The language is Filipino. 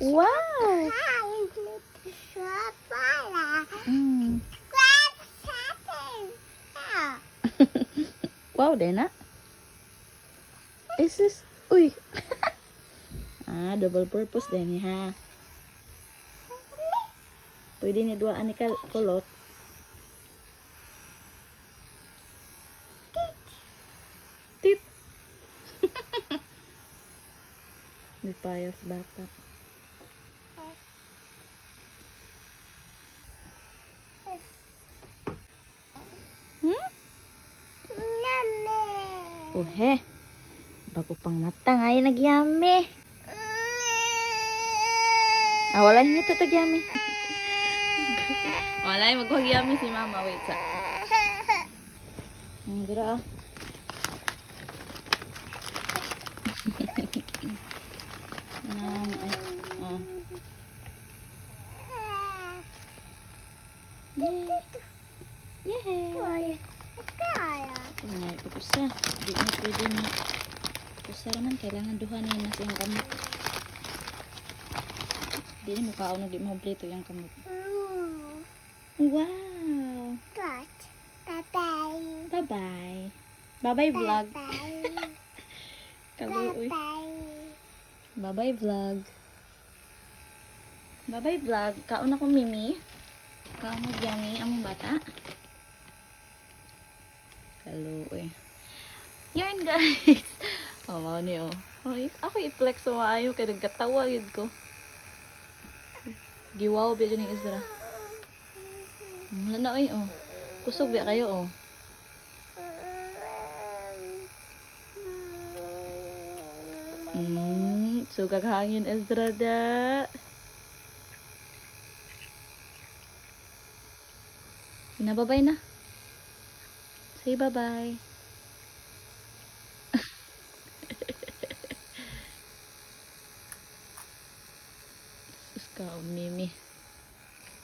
Wow! Mm. Wow, din na. Is this... Uy! Double purpose din ha. Pwede ni duaan ni kulot. Tip! May payas bata. He. Bago pang mata nga yung nagyami. Wala yung ito tagyami. Wala yung magwagyami si mama. Wait sa. Dira Yay! Tingnan ito siya. Hindi na pwede na. Pusa naman, kailangan duhanin na siyang kamot. Hindi na mukhaon na di mablito yung kamot. Wow! Bye-bye. Bye-bye. Bye-bye vlog. Kaluoy. Bye-bye vlog. Bye-bye vlog. Kaon ako Mimi. Kaon mo yummy among bata. Kaluoy. Yan guys. Mau ni oh. Ako i-flex so maayo kay nagkatawa gid ko. Giwaw ba ni Ezra? Wala na oy oh. Kusog ba kayo oh. So kaghangin Ezra da. Nababay na. Say bye-bye. Sus ka, Mimi.